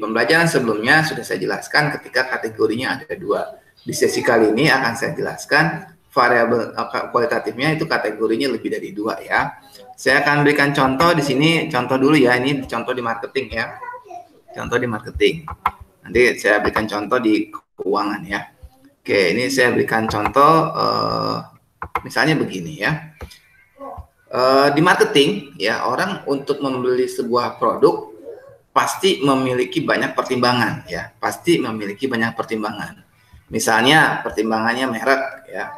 pembelajaran sebelumnya sudah saya jelaskan ketika kategorinya ada dua. Di sesi kali ini akan saya jelaskan variabel kualitatifnya itu kategorinya lebih dari dua ya. Saya akan berikan contoh di sini, contoh dulu ya, ini contoh di marketing ya. Contoh di marketing. Nanti saya berikan contoh di keuangan ya. Oke, ini saya berikan contoh misalnya begini ya. Di marketing ya, orang untuk membeli sebuah produk pasti memiliki banyak pertimbangan ya, pasti memiliki banyak pertimbangan. Misalnya pertimbangannya merek ya,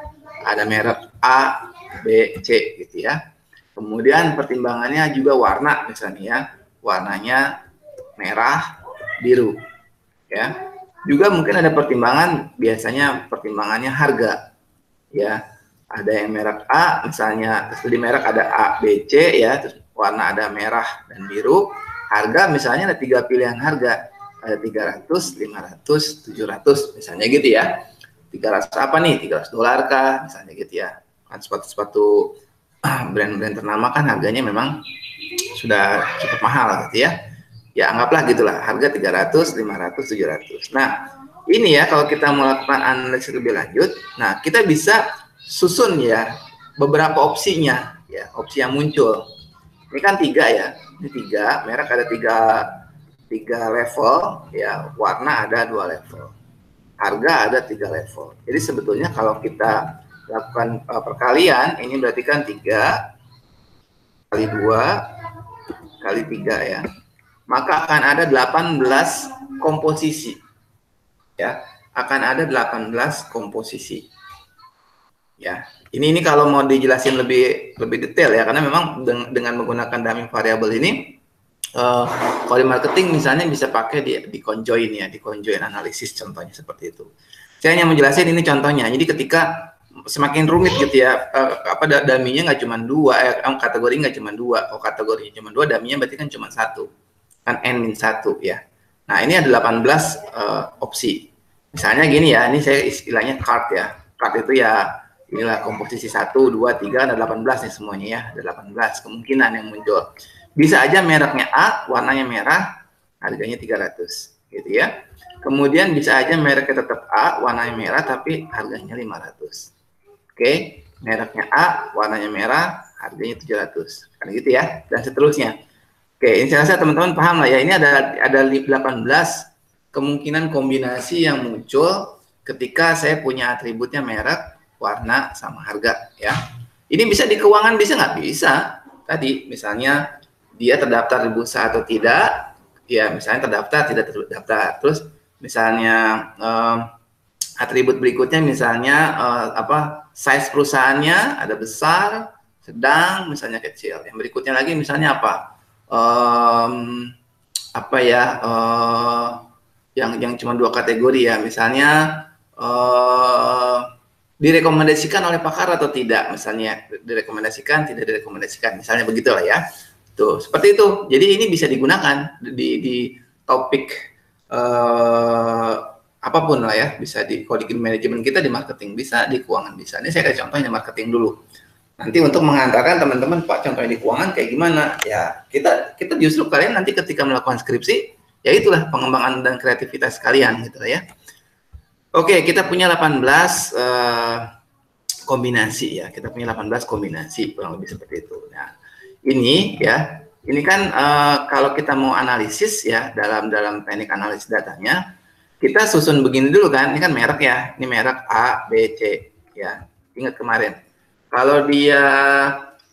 ada merek A, B, C gitu ya. Kemudian pertimbangannya juga warna misalnya ya, warnanya merah, biru ya. Juga mungkin ada pertimbangan, biasanya pertimbangannya harga ya. Ada yang merek A, misalnya di merek ada A, B, C ya, terus warna ada merah dan biru. Harga misalnya ada 3 pilihan harga, ada 300, 500, 700 misalnya gitu ya. 300 apa nih? 300 dolar kah? Misalnya gitu ya. Kan sepatu-sepatu brand-brand ternama kan harganya memang sudah cukup mahal gitu ya. Ya anggaplah gitulah, harga 300, 500, 700. Nah, ini ya kalau kita melakukan analisis lebih lanjut, nah kita bisa susun ya beberapa opsinya ya, opsi yang muncul. Ini kan 3 ya. Ini 3, merek ada 3 level ya, warna ada 2 level. Harga ada 3 level. Jadi sebetulnya kalau kita lakukan perkalian, ini berarti kan 3 kali 2 kali 3 ya. Maka akan ada 18 komposisi. Ya, akan ada 18 komposisi. Ya, ini kalau mau dijelasin lebih detail ya, karena memang dengan menggunakan dummy variable ini, kalau di marketing misalnya bisa pakai di conjoin ya, di conjoin analisis contohnya seperti itu. Saya hanya menjelaskan ini contohnya. Jadi ketika semakin rumit gitu ya, dummy-nya nggak cuma 2, kategori nggak cuma 2. Kalau kategorinya cuma 2, dummy-nya berarti kan cuma 1, kan n-1 ya. Nah ini ada 18 opsi. Misalnya gini ya, ini saya istilahnya card ya. Card itu ya inilah komposisi 1, 2, 3, ada 18 nih semuanya ya. Ada 18 kemungkinan yang muncul. Bisa aja mereknya A, warnanya merah, harganya 300 gitu ya. Kemudian bisa aja mereknya tetap A, warnanya merah, tapi harganya 500. Oke, mereknya A, warnanya merah, harganya 700. Kan gitu ya, dan seterusnya. Oke, ini saya rasa teman-teman paham lah ya. Ini ada 18 kemungkinan kombinasi yang muncul ketika saya punya atributnya merek, warna, sama harga ya. Ini bisa di keuangan, bisa nggak? Bisa. Tadi misalnya dia terdaftar di bursa atau tidak, ya misalnya terdaftar, tidak terdaftar. Terus misalnya atribut berikutnya misalnya size perusahaannya ada besar, sedang, misalnya kecil. Yang berikutnya lagi misalnya apa? Yang cuma 2 kategori ya, misalnya direkomendasikan oleh pakar atau tidak, misalnya direkomendasikan, tidak direkomendasikan, misalnya begitulah ya. Tuh, seperti itu. Jadi ini bisa digunakan di topik apapun lah ya, bisa di coding manajemen kita, di marketing bisa, di keuangan bisa. Ini saya kasih contohnya marketing dulu. Nanti untuk mengantarkan teman-teman, Pak, contohnya di keuangan kayak gimana? Ya, kita justru kalian nanti ketika melakukan skripsi, ya itulah pengembangan dan kreativitas kalian gitu ya. Oke, kita punya 18 kombinasi ya. Kita punya 18 kombinasi kurang lebih seperti itu. Nah, ini ya, ini kan kalau kita mau analisis ya dalam teknik analisis datanya, kita susun begini dulu kan. Ini kan merek ya. Ini merek A, B, C ya. Ingat kemarin. Kalau dia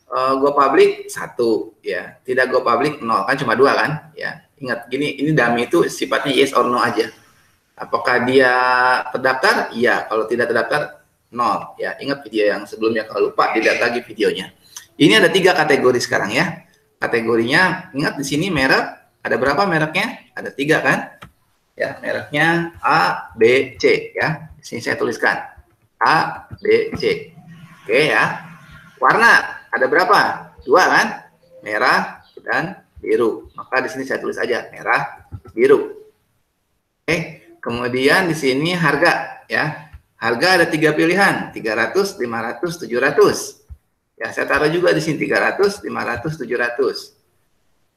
go public 1 ya, tidak go public 0 kan, cuma 2 kan ya. Ingat gini, ini dummy itu sifatnya yes or no aja. Apakah dia terdaftar? Iya. Kalau tidak terdaftar 0 ya. Ingat video yang sebelumnya, kalau lupa dilihat lagi videonya. Ini ada 3 kategori sekarang ya. Kategorinya, ingat di sini merek, ada berapa mereknya? Ada 3 kan? Ya, mereknya A, B, C ya. Di sini saya tuliskan A, B, C. Oke ya. Warna ada berapa? 2 kan? Merah dan biru. Maka di sini saya tulis aja merah, biru. Oke. Kemudian di sini harga ya. Harga ada 3 pilihan, 300, 500, 700. Ya, saya taruh juga di sini 300, 500, 700.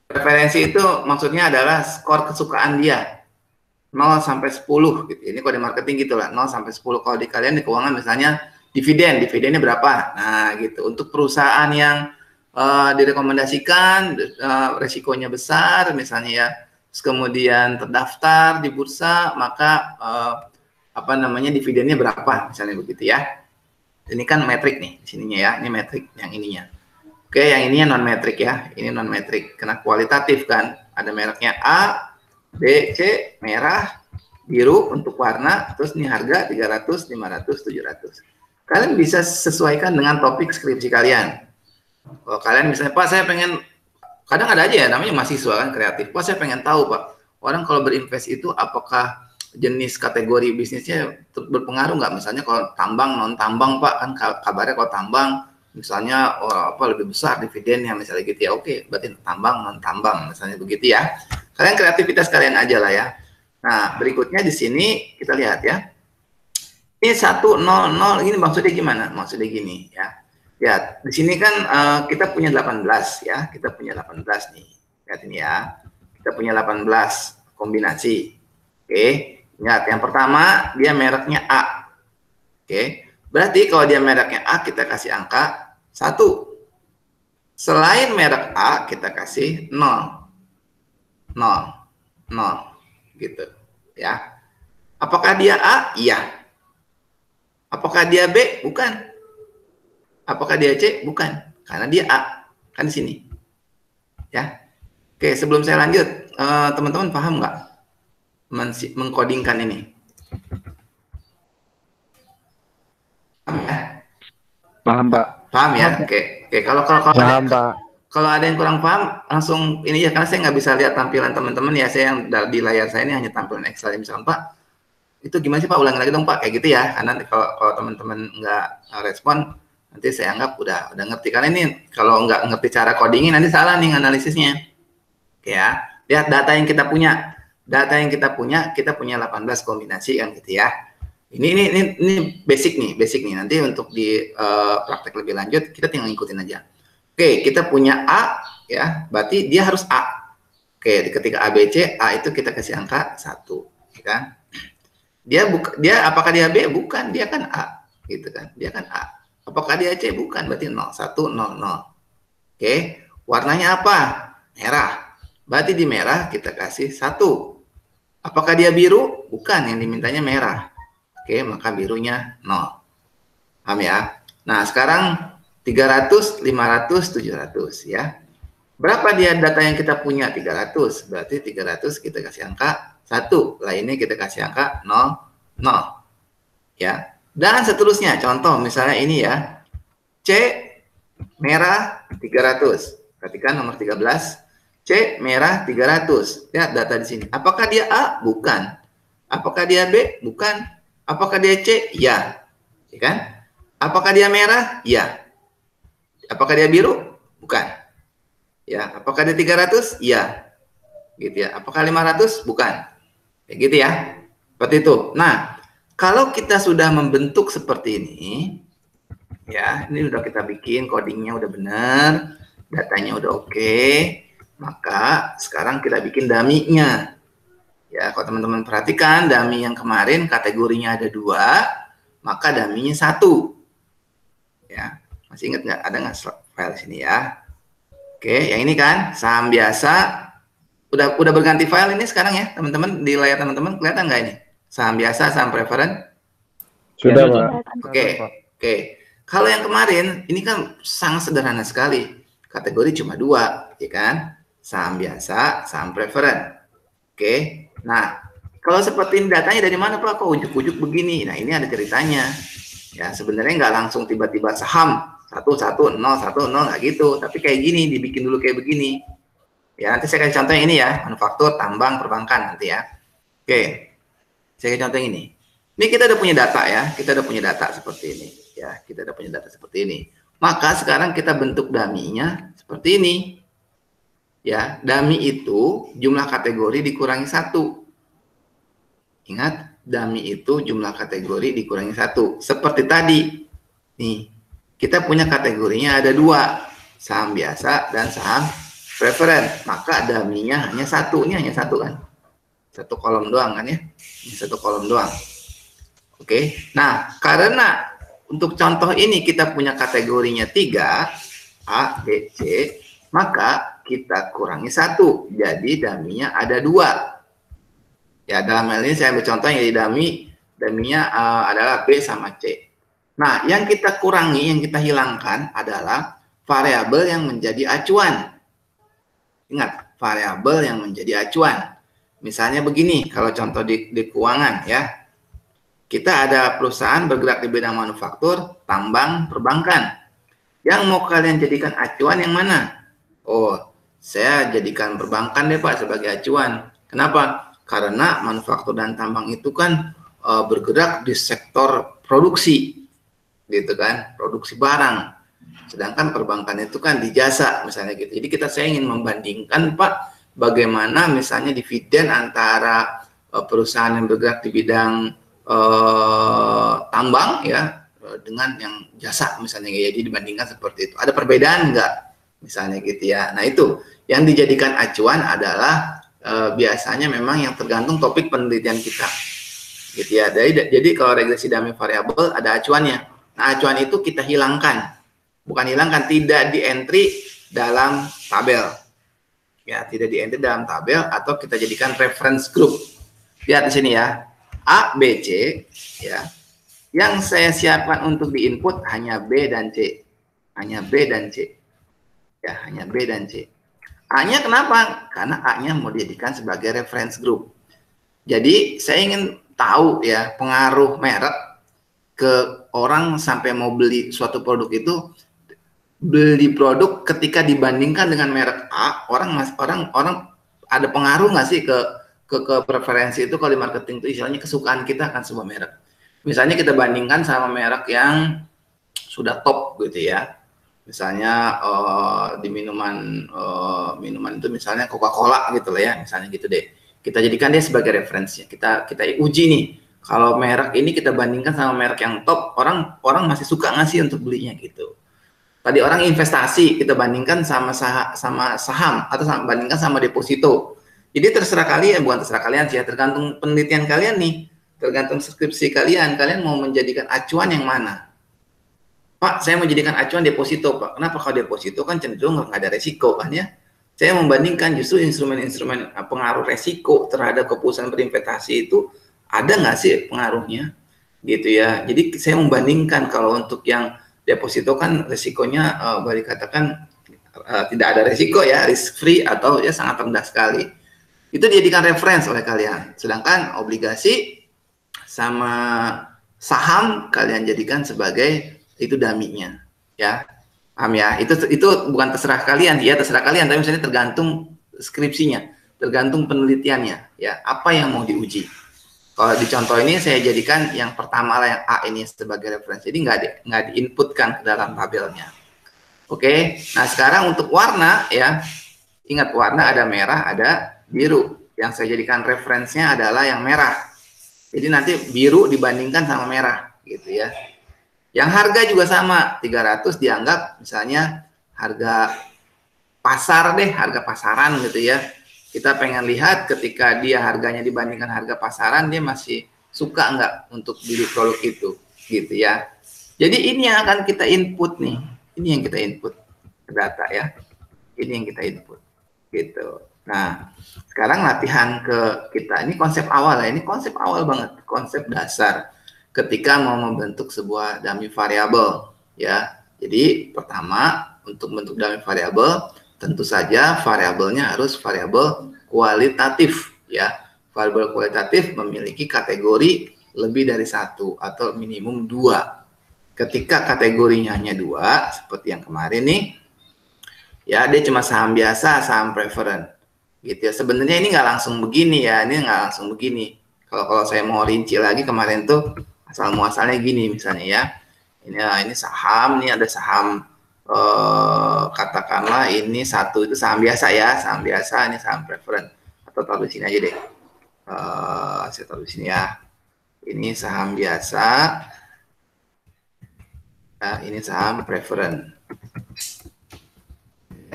Preferensi itu maksudnya adalah skor kesukaan dia. 0 sampai 10 gitu. Ini kalau di marketing gitu lah, 0 sampai 10. Kalau di kalian di keuangan misalnya dividennya berapa? Nah, gitu. Untuk perusahaan yang direkomendasikan, resikonya besar misalnya ya, terus kemudian terdaftar di bursa, maka apa namanya dividennya berapa misalnya begitu ya. Ini kan metrik nih di sininya ya, ini metrik yang ininya. Oke, yang ininya non metrik ya, ini non metrik karena kualitatif kan, ada mereknya A, B, C, merah, biru untuk warna, terus ini harga 300, 500, 700. Kalian bisa sesuaikan dengan topik skripsi kalian. Kalau kalian misalnya, Pak saya pengen, kadang ada aja ya namanya mahasiswa kan kreatif, Pak saya pengen tahu Pak, orang kalau berinvest itu apakah jenis kategori bisnisnya berpengaruh nggak? Misalnya kalau tambang, non tambang Pak, kan kabarnya kalau tambang misalnya lebih besar dividennya misalnya gitu ya. Oke, berarti tambang, non tambang misalnya begitu ya. Kalian kreativitas kalian aja lah ya. Nah, berikutnya di sini kita lihat ya. Ini 100, ini maksudnya gimana? Maksudnya gini ya. Ya, di sini kan kita punya 18 ya. Kita punya 18 nih. Lihat ini ya. Kita punya 18 kombinasi. Oke. Ingat, yang pertama dia mereknya A. Oke. Berarti kalau dia mereknya A kita kasih angka 1. Selain merek A kita kasih 0. 0 gitu ya. Apakah dia A? Iya. Apakah dia B? Bukan. Apakah dia C? Bukan. Karena dia A. Kan di sini. Ya. Oke, sebelum saya lanjut, teman-teman paham nggak mengkodingkan ini? Paham ya? Paham, Pak. Paham ya? Oke. Kalau Paham, Pak. Kalau ada yang kurang paham, langsung ini ya, karena saya nggak bisa lihat tampilan teman-teman ya, saya yang di layar saya ini hanya tampilan Excel. Misalkan Pak, itu gimana sih Pak, ulangi lagi dong Pak, kayak gitu ya. Karena kalau teman-teman nggak respon, nanti saya anggap udah ngerti. Karena ini kalau nggak ngerti cara codingnya, nanti salah nih analisisnya. Oke ya, lihat data yang kita punya. Data yang kita punya 18 kombinasi kan gitu ya. Ini basic nih. Nanti untuk di praktek lebih lanjut, kita tinggal ngikutin aja. Oke, kita punya A ya, berarti dia harus A. Oke, ketika A, B, C, A itu kita kasih angka 1, ya kan? Dia apakah dia B? Bukan, dia kan A, gitu kan? Dia kan A. Apakah dia C? Bukan, berarti 0, 1, 0, 0. Oke, warnanya apa? Merah. Berarti di merah kita kasih 1. Apakah dia biru? Bukan, yang dimintanya merah. Oke, maka birunya 0. Paham ya? Nah, sekarang 300, 500, 700 ya. Berapa dia data yang kita punya? 300. Berarti 300 kita kasih angka 1. Lainnya kita kasih angka 0, 0. Ya. Dan seterusnya. Contoh misalnya ini ya. C merah 300. Perhatikan nomor 13. C merah 300. Lihat data di sini. Apakah dia A? Bukan. Apakah dia B? Bukan. Apakah dia C? Ya. Ya kan? Apakah dia merah? Ya. Apakah dia biru? Bukan. Ya, apakah dia 300? Iya. Gitu ya. Apakah 500? Bukan. Kayak gitu ya. Seperti itu. Nah, kalau kita sudah membentuk seperti ini, ya, ini udah kita bikin codingnya udah benar, datanya udah oke, maka sekarang kita bikin dummy-nya. Ya, kalau teman-teman perhatikan dummy yang kemarin kategorinya ada 2, maka dummy-nya 1. Ya. Masih ingat nggak? Ada nggak file sini ya? Oke, yang ini kan saham biasa. Udah berganti file ini sekarang ya, teman-teman, di layar teman-teman kelihatan nggak ini? Saham biasa, saham preferen? Sudah, Pak. Oke. Kalau yang kemarin ini kan sangat sederhana sekali. Kategori cuma 2, ya kan? Saham biasa, saham preferen. Oke. Nah, kalau seperti ini datanya dari mana Pak? Kok ujuk-ujuk begini? Nah, ini ada ceritanya. Ya, sebenarnya nggak langsung tiba-tiba saham 110 nggak gitu, tapi kayak gini, dibikin dulu kayak begini ya. Nanti saya kasih contoh yang ini ya, manufaktur, tambang, perbankan nanti ya. Oke, saya kasih contoh yang ini. Ini kita udah punya data ya, kita udah punya data seperti ini ya, kita udah punya data seperti ini. Maka sekarang kita bentuk dummy-nya seperti ini ya. Dummy itu jumlah kategori dikurangi 1. Ingat, dummy itu jumlah kategori dikurangi 1. Seperti tadi nih, kita punya kategorinya ada 2, saham biasa dan saham preferen. Maka dummy-nya hanya 1, ini hanya 1 kan. Satu kolom doang kan ya? Ini satu kolom doang. Oke. Nah, karena untuk contoh ini kita punya kategorinya 3, A, B, C, maka kita kurangi 1. Jadi dummy-nya ada 2. Ya, dalam hal ini saya ambil contoh yang jadi dummy-nya adalah B sama C. Nah, yang kita kurangi, yang kita hilangkan adalah variabel yang menjadi acuan. Ingat, variabel yang menjadi acuan. Misalnya begini, kalau contoh di keuangan ya. Kita ada perusahaan bergerak di bidang manufaktur, tambang, perbankan. Yang mau kalian jadikan acuan yang mana? Oh, saya jadikan perbankan deh Pak sebagai acuan. Kenapa? Karena manufaktur dan tambang itu kan bergerak di sektor produksi, gitu kan, produksi barang. Sedangkan perbankan itu kan di jasa, misalnya gitu. Jadi saya ingin membandingkan Pak, bagaimana misalnya dividen antara perusahaan yang bergerak di bidang tambang ya dengan yang jasa misalnya, jadi dibandingkan seperti itu. Ada perbedaan enggak? Misalnya gitu ya. Nah itu yang dijadikan acuan adalah biasanya memang yang tergantung topik penelitian kita, gitu ya. Jadi kalau regresi dummy variabel ada acuannya. Nah acuan itu kita hilangkan, bukan hilangkan, tidak di entry dalam tabel, ya, tidak di entry dalam tabel, atau kita jadikan reference group. Lihat di sini ya, A, B, C, ya. Yang saya siapkan untuk di input hanya B dan C, hanya B dan C, ya, hanya B dan C. A-nya kenapa? Karena A-nya mau dijadikan sebagai reference group. Jadi saya ingin tahu ya pengaruh merek ke orang sampai mau beli suatu produk itu, beli produk ketika dibandingkan dengan merek A, orang ada pengaruh nggak sih ke preferensi itu? Kalau di marketing itu istilahnya kesukaan kita akan sebuah merek. Misalnya kita bandingkan sama merek yang sudah top gitu ya. Misalnya di minuman itu misalnya Coca-Cola gitu lah ya, misalnya gitu deh. Kita jadikan dia sebagai referensi. Kita uji nih. Kalau merek ini kita bandingkan sama merek yang top, orang masih suka nggak sih untuk belinya gitu. Tadi orang investasi, kita bandingkan sama saham atau bandingkan sama deposito. Jadi terserah kalian, bukan terserah kalian sih ya, tergantung penelitian kalian nih, tergantung skripsi kalian mau menjadikan acuan yang mana. Pak, saya mau jadikan acuan deposito, Pak. Kenapa? Kalau deposito kan cenderung nggak ada resiko kan ya. Saya membandingkan justru instrumen-instrumen pengaruh resiko terhadap keputusan berinvestasi itu ada nggak sih pengaruhnya, gitu ya. Jadi saya membandingkan, kalau untuk yang deposito kan resikonya boleh dikatakan tidak ada resiko ya, risk free atau ya sangat rendah sekali. Itu dijadikan reference oleh kalian. Sedangkan obligasi sama saham kalian jadikan sebagai itu dummy-nya, ya. Paham ya? Itu bukan terserah kalian ya, terserah kalian, tapi misalnya tergantung skripsinya, tergantung penelitiannya, ya. Apa yang mau diuji? Kalau di contoh ini saya jadikan yang pertama lah, yang A ini sebagai referensi. Jadi nggak diinputkan ke dalam tabelnya. Oke. Nah sekarang untuk warna ya, ingat warna ada merah, ada biru. Yang saya jadikan referensinya adalah yang merah. Jadi nanti biru dibandingkan sama merah, gitu ya. Yang harga juga sama, 300 dianggap misalnya harga pasar deh, harga pasaran gitu ya. Kita pengen lihat ketika dia harganya dibandingkan harga pasaran, dia masih suka nggak untuk beli produk itu, gitu ya. Jadi ini yang akan kita input nih, ini yang kita input ke data ya. Ini yang kita input, gitu. Nah, sekarang latihan ke kita, ini konsep awal ya, ini konsep awal banget, konsep dasar ketika mau membentuk sebuah dummy variabel ya. Jadi pertama, untuk bentuk dummy variabel tentu saja variabelnya harus variabel kualitatif ya. Variabel kualitatif memiliki kategori lebih dari 1 atau minimum 2. Ketika kategorinya hanya 2 seperti yang kemarin nih ya, dia cuma saham biasa, saham preferen gitu ya. Sebenarnya ini nggak langsung begini ya, ini nggak langsung begini. Kalau saya mau rinci lagi, kemarin tuh asal muasalnya gini misalnya ya, ini saham, ini ada saham katakanlah ini satu itu saham biasa ya, saham biasa, ini saham preferen, atau taruh di sini aja deh, saya taruh di sini ya, ini saham biasa, nah, ini saham preferen,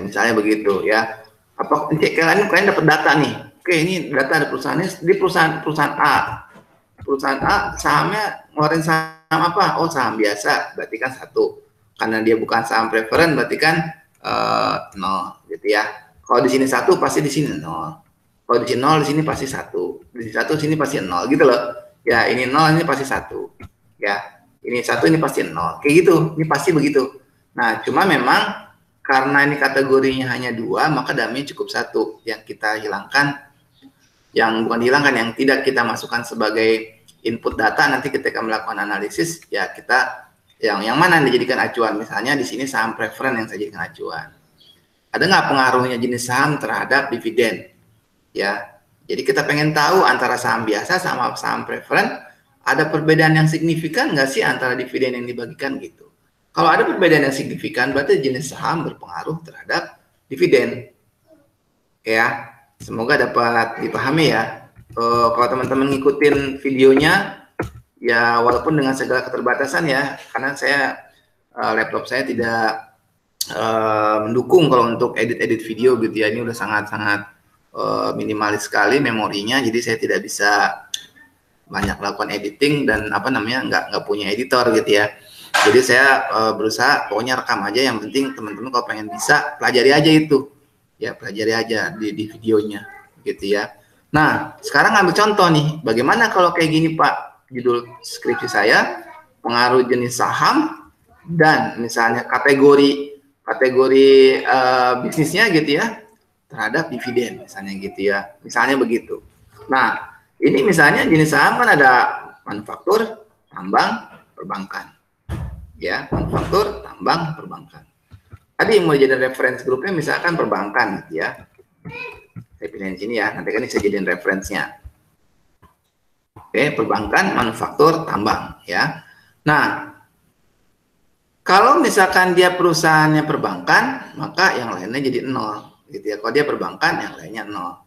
misalnya begitu ya. Apa kalian dapat data nih, Oke, ini data ada perusahaannya di perusahaan A. Perusahaan A sahamnya ngeluarin saham apa? Oh, saham biasa, berarti kan 1. Karena dia bukan saham preferen, berarti kan 0 gitu ya. Kalau di sini 1 pasti di sini 0. Kalau di sini 0 di sini pasti 1. Di sini 1 sini pasti 0 gitu loh. Ya, ini 0 ini pasti 1. Ya, ini 1 ini pasti 0. Kayak gitu, ini pasti begitu. Nah, cuma memang karena ini kategorinya hanya 2, maka dummy cukup 1 yang kita hilangkan, yang bukan dihilangkan, yang tidak kita masukkan sebagai input data nanti ketika melakukan analisis, ya kita yang mana yang dijadikan acuan. Misalnya di sini saham preferen yang saya jadikan acuan. Ada nggak pengaruhnya jenis saham terhadap dividen? Ya, jadi kita pengen tahu antara saham biasa sama saham preferen, ada perbedaan yang signifikan nggak sih antara dividen yang dibagikan gitu. Kalau ada perbedaan yang signifikan, berarti jenis saham berpengaruh terhadap dividen. Ya, semoga dapat dipahami ya. Kalau teman-teman ngikutin videonya, ya walaupun dengan segala keterbatasan ya, karena saya laptop saya tidak mendukung kalau untuk edit-edit video gitu ya. Ini udah sangat-sangat minimalis sekali memorinya, jadi saya tidak bisa banyak lakukan editing dan nggak punya editor gitu ya. Jadi saya berusaha pokoknya rekam aja, yang penting teman-teman kalau pengen bisa pelajari aja itu. Ya, pelajari aja di videonya gitu ya. Nah, sekarang ambil contoh nih. Bagaimana kalau kayak gini, Pak? Judul skripsi saya, pengaruh jenis saham dan misalnya kategori bisnisnya gitu ya terhadap dividen misalnya gitu ya. Misalnya begitu. Nah, ini misalnya jenis saham kan ada manufaktur, tambang, perbankan. Ya, manufaktur, tambang, perbankan. Tadi yang mau jadi reference grupnya misalkan perbankan gitu ya. Saya pilih di sini ya, nanti kan ini saya jadiin referensinya. Oke, perbankan, manufaktur, tambang ya. Nah, kalau misalkan dia perusahaannya perbankan, maka yang lainnya jadi 0 gitu ya. Kalau dia perbankan, yang lainnya 0.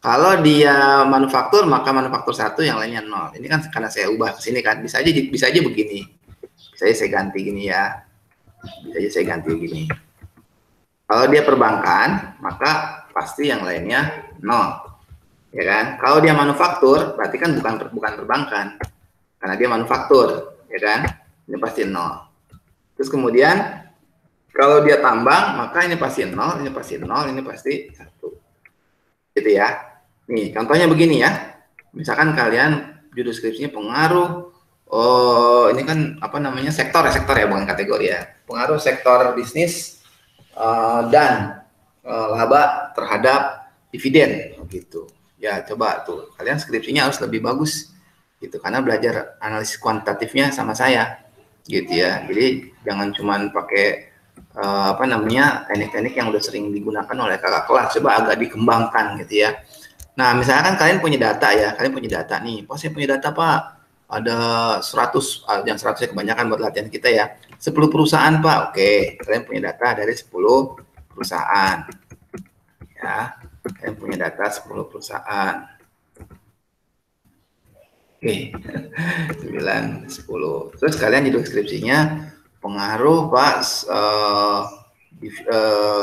Kalau dia manufaktur, maka manufaktur 1, yang lainnya 0. Ini kan karena saya ubah ke sini kan, bisa aja begini. Bisa aja saya ganti gini ya. Bisa aja saya ganti gini. Kalau dia perbankan, maka pasti yang lainnya 0. Ya kan? Kalau dia manufaktur, berarti kan bukan perbankan. Karena dia manufaktur, ya kan? Ini pasti 0. Terus kemudian kalau dia tambang, maka ini pasti 0, ini pasti 0, ini pasti 1. Gitu ya. Nih, contohnya begini ya. Misalkan kalian judul skripsinya pengaruh, ini kan sektor ya, bukan kategori ya. Pengaruh sektor bisnis dan laba terhadap dividen gitu. Ya, coba tuh kalian skripsinya harus lebih bagus gitu, karena belajar analisis kuantitatifnya sama saya gitu ya. Jadi jangan cuman pakai teknik-teknik yang udah sering digunakan oleh kakak kelas, coba agak dikembangkan gitu ya. Nah, misalkan kalian punya data ya, kalian punya data nih. Pas saya punya data, Pak, ada 100, yang 100 ya kebanyakan buat latihan kita ya. 10 perusahaan, Pak. Oke, kalian punya data dari 10 perusahaan. Ya, kalian punya data 10 perusahaan. Oke, 9, 10. Terus kalian di deskripsinya pengaruh, Pak,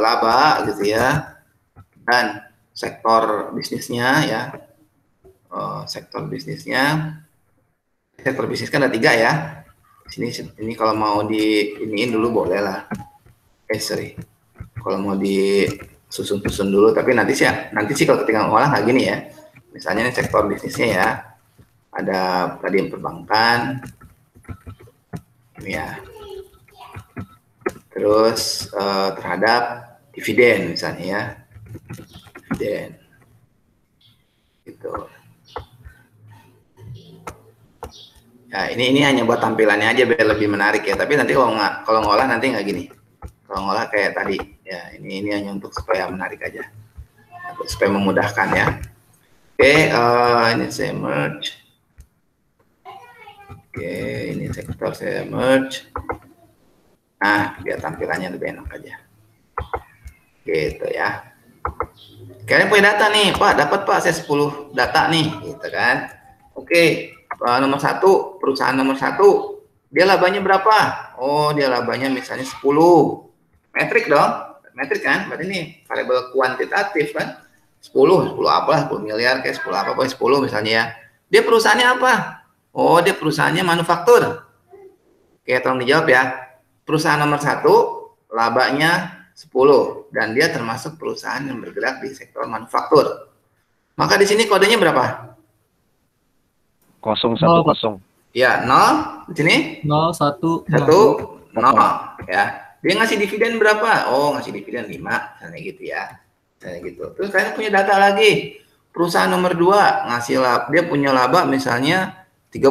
laba gitu ya, dan sektor bisnisnya ya. Sektor bisnis kan ada 3 ya. Ini kalau mau iniin dulu boleh lah. Kalau mau disusun dulu, tapi nanti sih kalau ketika ngolah nggak gini ya. Misalnya ini sektor bisnisnya ya. Ada tadi yang perbankan. Ini ya. Terus terhadap dividen misalnya ya. Dividen. Gitu. Ya, ini hanya buat tampilannya aja biar lebih menarik ya. Tapi nanti kalau ngolah nanti nggak gini. Kalau ngolah kayak tadi ya. Ini hanya untuk supaya menarik aja, supaya memudahkan ya. Oke, ini saya merge. Oke, ini sektor saya merge. Nah, biar tampilannya lebih enak aja. Gitu ya. Kalian punya data nih, Pak. Dapat, Pak, saya 10 data nih, gitu kan. Oke. Nomor 1, perusahaan nomor 1, dia labanya berapa? Oh, dia labanya misalnya 10. Metrik dong. Metrik kan? Berarti ini variabel kuantitatif kan? 10 apalah, 10 miliar kayak 10 apa, pokoknya 10 misalnya ya. Dia perusahaannya apa? Oh, dia perusahaannya manufaktur. Oke, tolong dijawab ya. Perusahaan nomor 1, labanya 10, dan dia termasuk perusahaan yang bergerak di sektor manufaktur. Maka di sini kodenya berapa? 010. Ya, 0. Di sini? 0, 1, 1, 0. Ya. Dia ngasih dividen berapa? Oh, ngasih dividen 5. Misalnya gitu ya. Misalnya gitu. Terus kalian punya data lagi. Perusahaan nomor 2 ngasih laba, dia punya laba misalnya 30.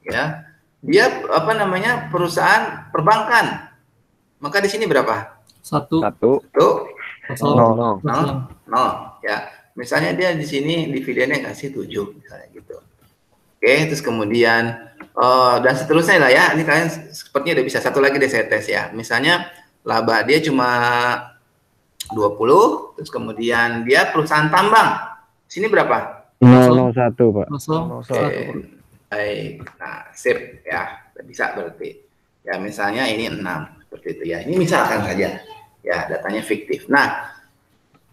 Ya. Dia apa namanya? Perusahaan perbankan. Maka di sini berapa? 1, 1, 0. 0. Ya. Misalnya dia di sini dividennya kasih 7 misalnya gitu. Oke, terus kemudian dan seterusnya lah ya. Ini kalian sepertinya udah bisa. Satu lagi deh saya tes ya. Misalnya laba dia cuma 20, terus kemudian dia perusahaan tambang. Sini berapa? 001, Pak. 0, Oke, baik. Nah, sip ya. Bisa berarti. Ya, misalnya ini 6 seperti itu ya. Ini misalkan saja. Ya, datanya fiktif. Nah,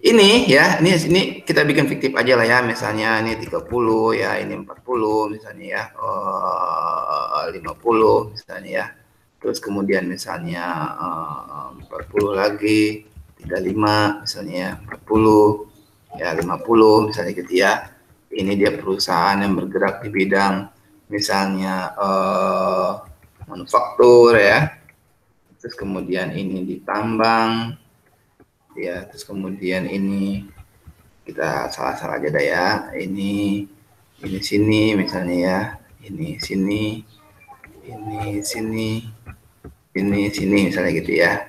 ini ya, ini kita bikin fiktif aja lah ya. Misalnya ini 30 ya, ini 40 misalnya ya. 50 misalnya ya. Terus kemudian misalnya 40 lagi, 35 misalnya ya, 40 ya, 50 misalnya gitu ya. Ini dia perusahaan yang bergerak di bidang misalnya manufaktur ya. Terus kemudian ini di tambang ya, terus kemudian ini kita salah-salah aja dah ya, ini sini misalnya ya, ini sini, ini sini, ini sini misalnya gitu ya.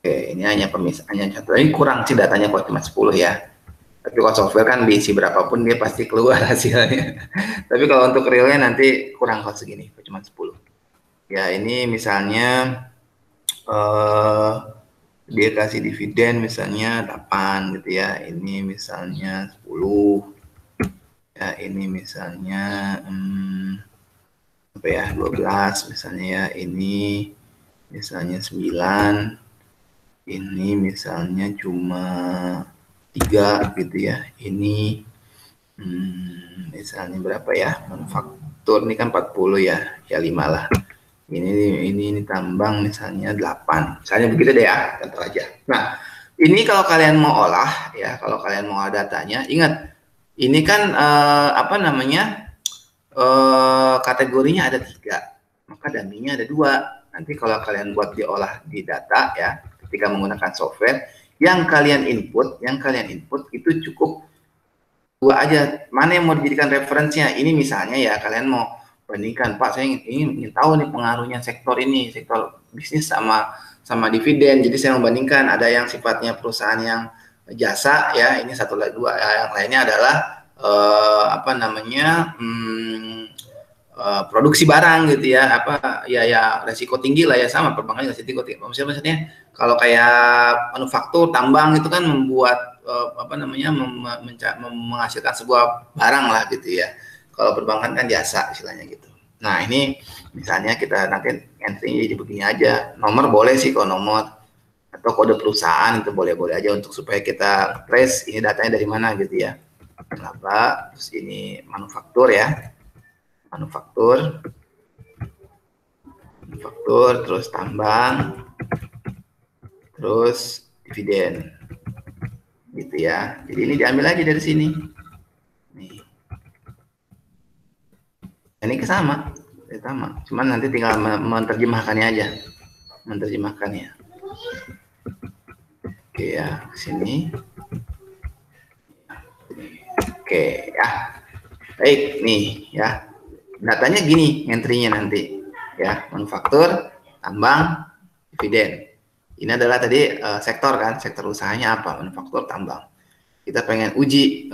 Oke, ini hanya pemisahannya contoh, ini kurang sih datanya kok cuma 10 ya, tapi kalau software kan diisi berapapun dia pasti keluar hasilnya. Tapi kalau untuk realnya nanti kurang kalau segini, cuma 10 ya. Ini misalnya dia kasih dividen misalnya 8 gitu ya. Ini misalnya 10. Ya, ini misalnya apa ya? 12 misalnya ya. Ini misalnya 9. Ini misalnya cuma 3 gitu ya. Ini misalnya berapa ya? Manufaktur ini kan 40 ya. Ya 5 lah. Ini tambang misalnya 8. Misalnya begitu deh ya, contoh aja. Nah, ini kalau kalian mau olah ya, kalau kalian mau datanya, ingat ini kan apa namanya? Kategorinya ada 3. Maka dummy-nya ada 2. Nanti kalau kalian buat diolah di data ya, ketika menggunakan software, yang kalian input itu cukup 2 aja. Mana yang mau dijadikan referensinya? Ini misalnya ya, kalian mau bandingkan, Pak, saya ingin tahu nih pengaruhnya sektor ini, sektor bisnis sama dividen. Jadi saya membandingkan, ada yang sifatnya perusahaan yang jasa ya, ini 1 lagi 2, yang lainnya adalah apa namanya produksi barang gitu ya, apa ya resiko tinggi lah ya, sama perbankan resiko tinggi. Maksudnya kalau kayak manufaktur, tambang itu kan membuat apa namanya menghasilkan sebuah barang lah gitu ya. Kalau perbankan kan jasa istilahnya gitu. Nah, ini misalnya kita nanti entry-nya jadi begini aja. Nomor boleh sih kalau nomor, atau kode perusahaan itu boleh-boleh aja untuk supaya kita trace ini datanya dari mana gitu ya. Laba, terus ini manufaktur ya. Manufaktur, terus tambang, terus dividen. Gitu ya. Jadi ini diambil aja dari sini. Ini sama, cuman nanti tinggal menerjemahkannya aja, Oke ya, sini. Oke ya, baik nih ya, datanya gini, entry-nya nanti ya, manufaktur, tambang, dividen. Ini adalah tadi sektor kan, sektor usahanya apa, manufaktur, tambang. Kita pengen uji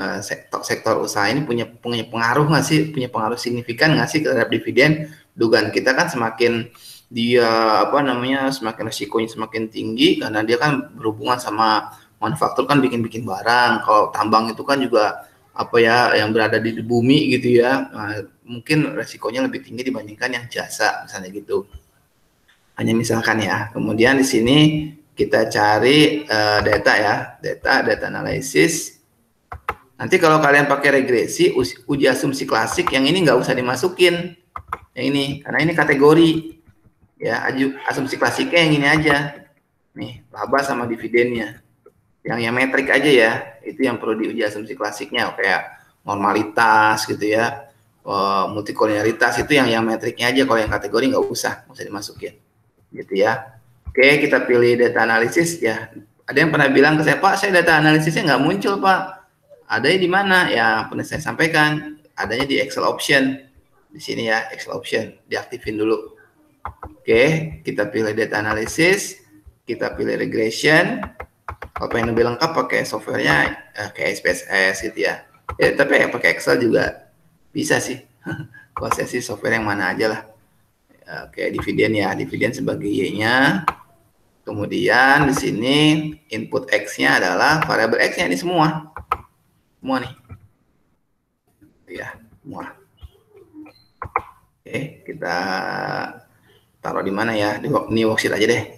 sektor usaha ini punya pengaruh nggak sih, punya pengaruh signifikan nggak sih terhadap dividen. Dugaan kita kan semakin dia apa namanya semakin resikonya semakin tinggi karena dia kan berhubungan sama manufaktur kan bikin barang. Kalau tambang itu kan juga apa ya yang berada di bumi gitu ya, mungkin resikonya lebih tinggi dibandingkan yang jasa misalnya gitu. Hanya misalkan ya. Kemudian di sini kita cari data ya, data analisis. Nanti kalau kalian pakai regresi, uji asumsi klasik, yang ini nggak usah dimasukin, yang ini, karena ini kategori ya, asumsi klasiknya yang ini aja, nih laba sama dividennya, yang metrik aja ya, itu yang perlu diuji asumsi klasiknya, kayak normalitas gitu ya, multikolinearitas, itu yang metriknya aja, kalau yang kategori nggak usah dimasukin, gitu ya. Oke, kita pilih data analisis ya. Ada yang pernah bilang ke saya, Pak, saya data analisisnya nggak muncul, Pak. Adanya di mana? Ya, pernah saya sampaikan, adanya di Excel option. Di sini ya, Excel option. Diaktifin dulu. Oke, kita pilih data analisis, kita pilih regression. Kalau pengen lebih lengkap pakai softwarenya kayak SPSS gitu ya. Tapi ya pakai Excel juga bisa sih. Kalau saya sih software yang mana aja lah. Oke, dividen ya, dividen sebagai Y-nya. Kemudian di sini input X-nya adalah variabel X-nya ini semua nih, ya semua. Oke, kita taruh di mana ya? Di worksheet aja deh.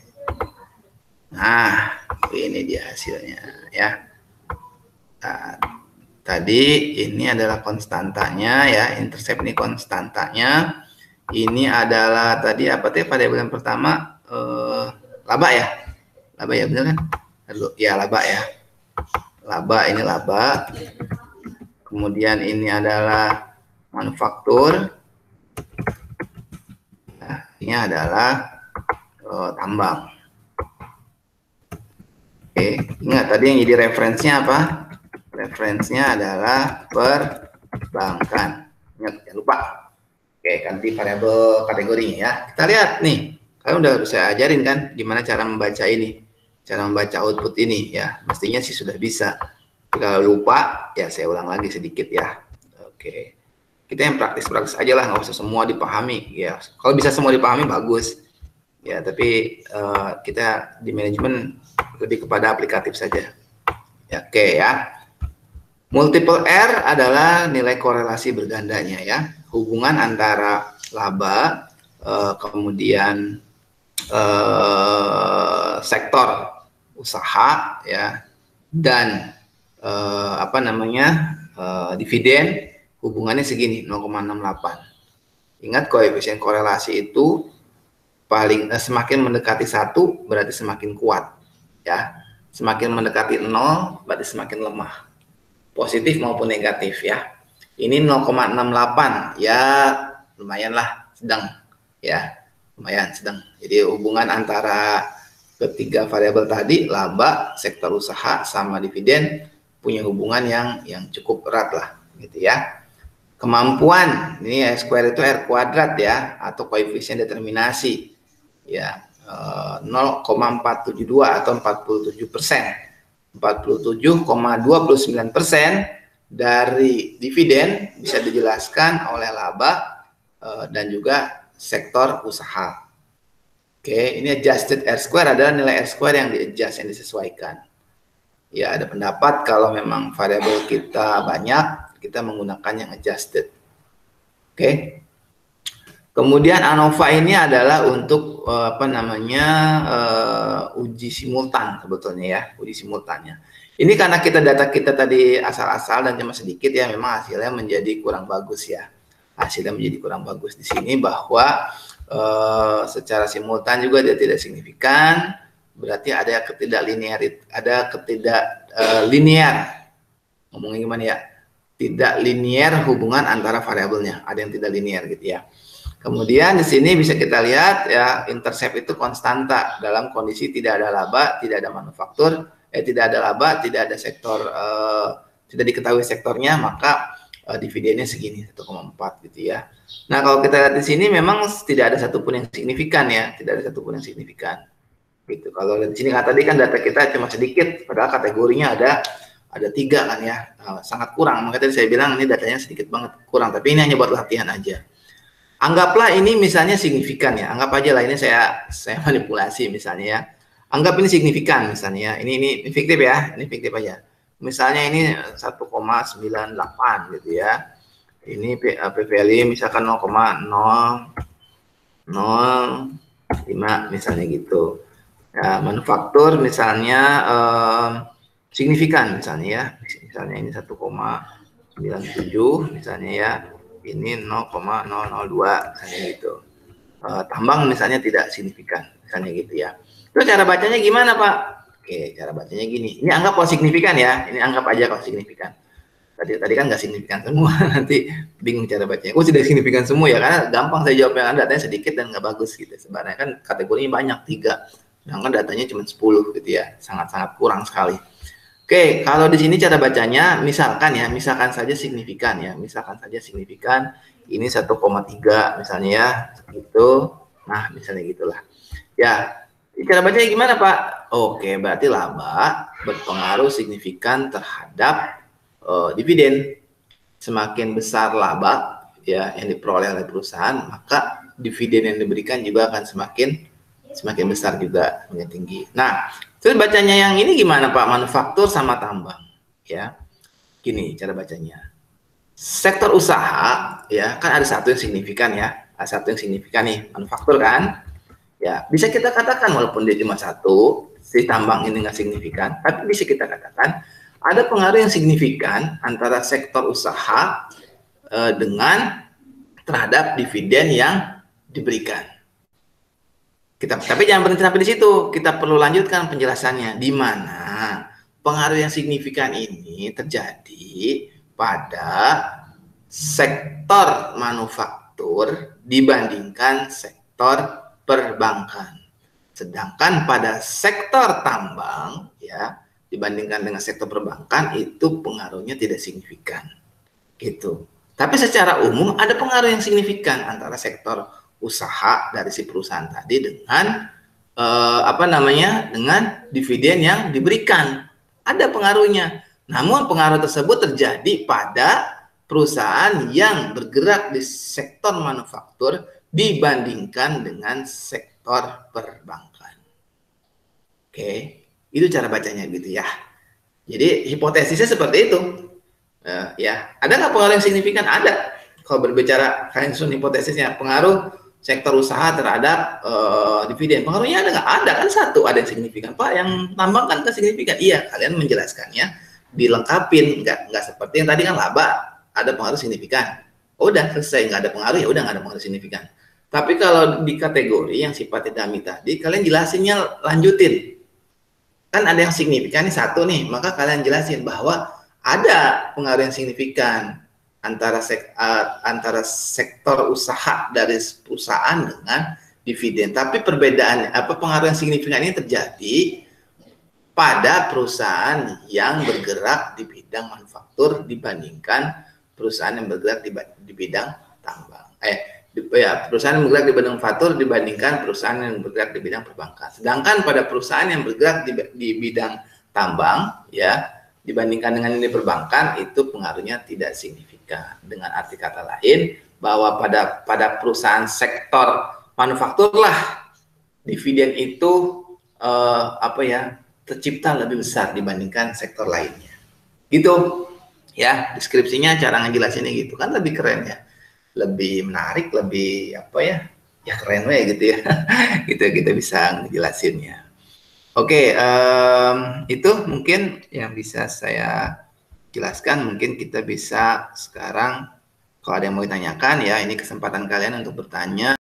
Nah, ini dia hasilnya ya. Nah, tadi ini adalah konstantanya ya, intercept ini konstantanya. Ini adalah tadi apa tuh variabel yang pertama? Laba ya, bener kan? Ya, laba ya, ini laba. Kemudian ini adalah manufaktur. Nah, ini adalah tambang. Oke, ingat tadi yang jadi referensinya apa? Referensinya adalah perbankan. Ingat, jangan lupa. Oke, ganti variabel kategorinya ya. Kita lihat nih. Kalian udah bisa ajarin kan gimana cara membaca ini, cara membaca output ini ya. Mestinya sih sudah bisa. Tapi kalau lupa ya saya ulang lagi sedikit ya. Oke, kita yang praktis-praktis aja lah, nggak usah semua dipahami ya. Kalau bisa semua dipahami bagus ya, tapi kita di manajemen lebih kepada aplikatif saja ya. Oke ya, multiple R adalah nilai korelasi bergandanya ya, hubungan antara laba kemudian sektor usaha ya, dan dividen, hubungannya segini 0,68. Ingat, koefisien korelasi itu semakin mendekati 1 berarti semakin kuat ya, semakin mendekati 0 berarti semakin lemah, positif maupun negatif ya. Ini 0,68 ya, lumayan lah, sedang ya, lumayan sedang. Jadi hubungan antara ketiga variabel tadi, laba, sektor usaha sama dividen, punya hubungan yang cukup erat lah gitu ya. Kemampuan ini R square itu R kuadrat ya, atau koefisien determinasi ya, 0,472 atau 47%. 47,29% dari dividen bisa dijelaskan oleh laba dan juga sektor usaha. Oke, ini adjusted R square adalah nilai R square yang di-adjust, yang disesuaikan. Ya, ada pendapat kalau memang variabel kita banyak, kita menggunakan yang adjusted. Oke. Kemudian ANOVA ini adalah untuk uji simultan sebetulnya ya, uji simultannya. Ini karena data kita tadi asal-asal dan cuma sedikit ya, memang hasilnya menjadi kurang bagus ya. Hasilnya menjadi kurang bagus di sini bahwa secara simultan juga dia tidak signifikan, berarti ada ketidaklinier. Ngomongnya gimana ya? Tidak linier hubungan antara variabelnya, ada yang tidak linier gitu ya. Kemudian di sini bisa kita lihat ya, intercept itu konstanta dalam kondisi tidak ada laba, tidak ada manufaktur, tidak ada laba, tidak ada sektor, tidak diketahui sektornya, maka dividennya segini 1,4 gitu ya. Nah, kalau kita lihat di sini memang tidak ada satupun yang signifikan ya, tidak ada satupun yang signifikan. Gitu. Kalau di sini tadi kan data kita cuma sedikit, padahal kategorinya ada 3 kan ya, sangat kurang. Makanya tadi saya bilang ini datanya sedikit banget kurang, tapi ini hanya buat latihan aja. Anggaplah ini misalnya signifikan ya, anggap aja lah ini saya manipulasi misalnya ya. Anggap ini signifikan misalnya ya. Ini fiktif ya, ini fiktif aja. Misalnya ini 1,98 gitu ya. Ini PVLI misalkan 0,005 misalnya gitu. Ya, manufaktur misalnya signifikan misalnya ya. Misalnya ini 1,97 misalnya ya. Ini 0,002 misalnya gitu. Tambang misalnya tidak signifikan misalnya gitu ya. Terus cara bacanya gimana, Pak? Oke, cara bacanya gini. Ini anggap kalau signifikan ya. Ini anggap aja kalau signifikan. Tadi kan nggak signifikan semua, nanti bingung cara bacanya. Oh, tidak signifikan semua ya, karena gampang saya jawabnya, datanya sedikit dan nggak bagus gitu. Sebenarnya kan kategorinya banyak, 3, sedangkan datanya cuma 10 gitu ya, sangat-sangat kurang sekali. Oke, kalau di sini cara bacanya, misalkan ya, misalkan saja signifikan ya, misalkan saja signifikan, ini 1,3 misalnya ya, gitu. Nah, misalnya gitulah. Ya, cara bacanya gimana, Pak? Oke, berarti laba berpengaruh signifikan terhadap dividen. Semakin besar laba ya yang diperoleh oleh perusahaan, maka dividen yang diberikan juga akan semakin besar juga, semakin tinggi. Nah, terus bacanya yang ini gimana, Pak? Manufaktur sama tambang ya. Gini cara bacanya. Sektor usaha ya, kan ada satu yang signifikan ya. Ada satu yang signifikan nih, manufaktur kan? Ya, bisa kita katakan walaupun dia cuma satu, si tambang ini nggak signifikan, tapi bisa kita katakan ada pengaruh yang signifikan antara sektor usaha dengan terhadap dividen yang diberikan. Tapi jangan berhenti sampai di situ. Kita perlu lanjutkan penjelasannya, di mana pengaruh yang signifikan ini terjadi pada sektor manufaktur dibandingkan sektor perbankan. Sedangkan pada sektor tambang ya, dibandingkan dengan sektor perbankan itu pengaruhnya tidak signifikan gitu. Tapi secara umum ada pengaruh yang signifikan antara sektor usaha dari si perusahaan tadi dengan dengan dividen yang diberikan. Ada pengaruhnya. Namun pengaruh tersebut terjadi pada perusahaan yang bergerak di sektor manufaktur dibandingkan dengan sektor perbankan. Oke. Itu cara bacanya gitu ya. Jadi hipotesisnya seperti itu. Ya, ada nggak pengaruh yang signifikan? Ada. Kalau berbicara Heinsohn hipotesisnya, pengaruh sektor usaha terhadap dividen. Pengaruhnya ada nggak? Ada kan satu, ada yang signifikan. Pak, yang tambang kan signifikan. Iya, kalian menjelaskannya, dilengkapin. Nggak seperti yang tadi kan laba, ada pengaruh signifikan. Udah selesai, nggak ada pengaruh, ya udah nggak ada pengaruh signifikan. Tapi kalau di kategori yang sifatnya dummy tadi, kalian jelasinnya lanjutin. Kan ada yang signifikan nih satu nih, maka kalian jelasin bahwa ada pengaruh yang signifikan antara sektor usaha dari perusahaan dengan dividen. Tapi perbedaan pengaruh yang signifikan ini terjadi pada perusahaan yang bergerak di bidang manufaktur dibandingkan perusahaan yang bergerak di bidang tambang. Perusahaan yang bergerak di bidang manufaktur dibandingkan perusahaan yang bergerak di bidang perbankan. Sedangkan pada perusahaan yang bergerak di bidang tambang, ya, dibandingkan dengan ini perbankan, itu pengaruhnya tidak signifikan. Dengan arti kata lain, bahwa pada perusahaan sektor manufaktur lah dividen itu tercipta lebih besar dibandingkan sektor lainnya. Gitu. Ya, deskripsinya cara ngejelasinnya gitu kan lebih keren ya. Lebih menarik, lebih keren gitu ya. Gitu kita bisa ngejelasinnya. Oke, itu mungkin yang bisa saya jelaskan. Mungkin kita bisa sekarang, kalau ada yang mau ditanyakan ya, ini kesempatan kalian untuk bertanya.